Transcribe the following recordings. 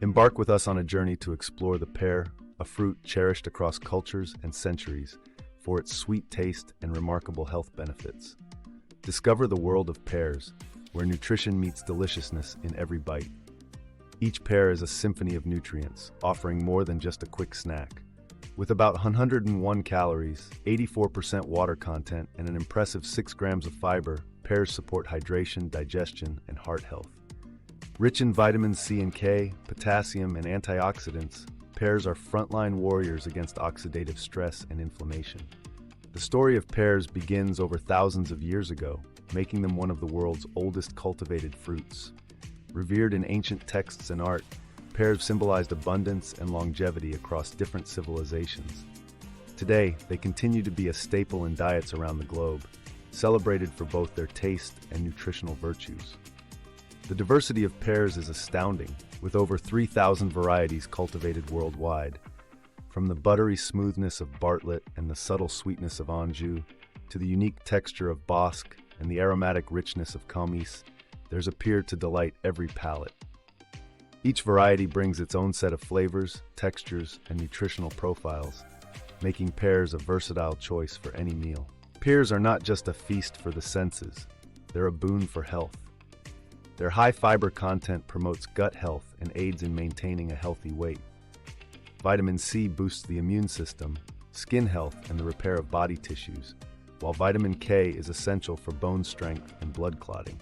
Embark with us on a journey to explore the pear, a fruit cherished across cultures and centuries for its sweet taste and remarkable health benefits. Discover the world of pears, where nutrition meets deliciousness in every bite. Each pear is a symphony of nutrients, offering more than just a quick snack. With about 101 calories, 84% water content, and an impressive 6 grams of fiber, pears support hydration, digestion, and heart health. Rich in vitamins C and K, potassium, and antioxidants, pears are frontline warriors against oxidative stress and inflammation. The story of pears begins over thousands of years ago, making them one of the world's oldest cultivated fruits. Revered in ancient texts and art, pears symbolized abundance and longevity across different civilizations. Today, they continue to be a staple in diets around the globe, celebrated for both their taste and nutritional virtues. The diversity of pears is astounding, with over 3,000 varieties cultivated worldwide. From the buttery smoothness of Bartlett and the subtle sweetness of Anjou, to the unique texture of Bosque and the aromatic richness of Camis, there's a pear to delight every palate. Each variety brings its own set of flavors, textures, and nutritional profiles, making pears a versatile choice for any meal. Pears are not just a feast for the senses, they're a boon for health. Their high fiber content promotes gut health and aids in maintaining a healthy weight. Vitamin C boosts the immune system, skin health, and the repair of body tissues, while vitamin K is essential for bone strength and blood clotting.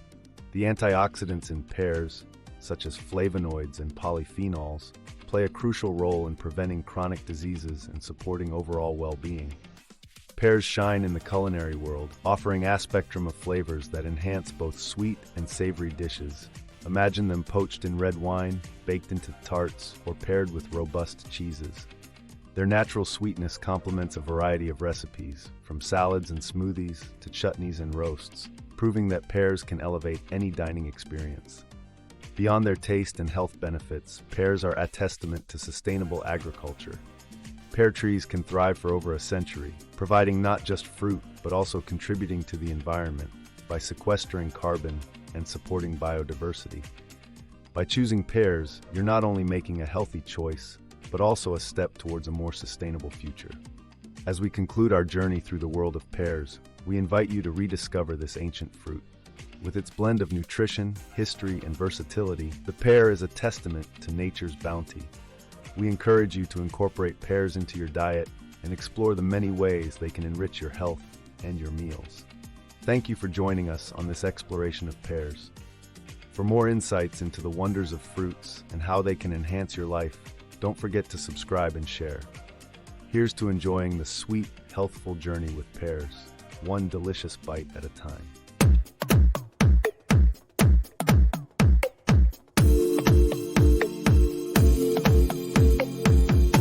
The antioxidants in pears, such as flavonoids and polyphenols, play a crucial role in preventing chronic diseases and supporting overall well-being. Pears shine in the culinary world, offering a spectrum of flavors that enhance both sweet and savory dishes. Imagine them poached in red wine, baked into tarts, or paired with robust cheeses. Their natural sweetness complements a variety of recipes, from salads and smoothies to chutneys and roasts, proving that pears can elevate any dining experience. Beyond their taste and health benefits, pears are a testament to sustainable agriculture. Pear trees can thrive for over a century, providing not just fruit, but also contributing to the environment by sequestering carbon and supporting biodiversity. By choosing pears, you're not only making a healthy choice, but also a step towards a more sustainable future. As we conclude our journey through the world of pears, we invite you to rediscover this ancient fruit. With its blend of nutrition, history, and versatility, the pear is a testament to nature's bounty. We encourage you to incorporate pears into your diet and explore the many ways they can enrich your health and your meals. Thank you for joining us on this exploration of pears. For more insights into the wonders of fruits and how they can enhance your life, don't forget to subscribe and share. Here's to enjoying the sweet, healthful journey with pears, one delicious bite at a time.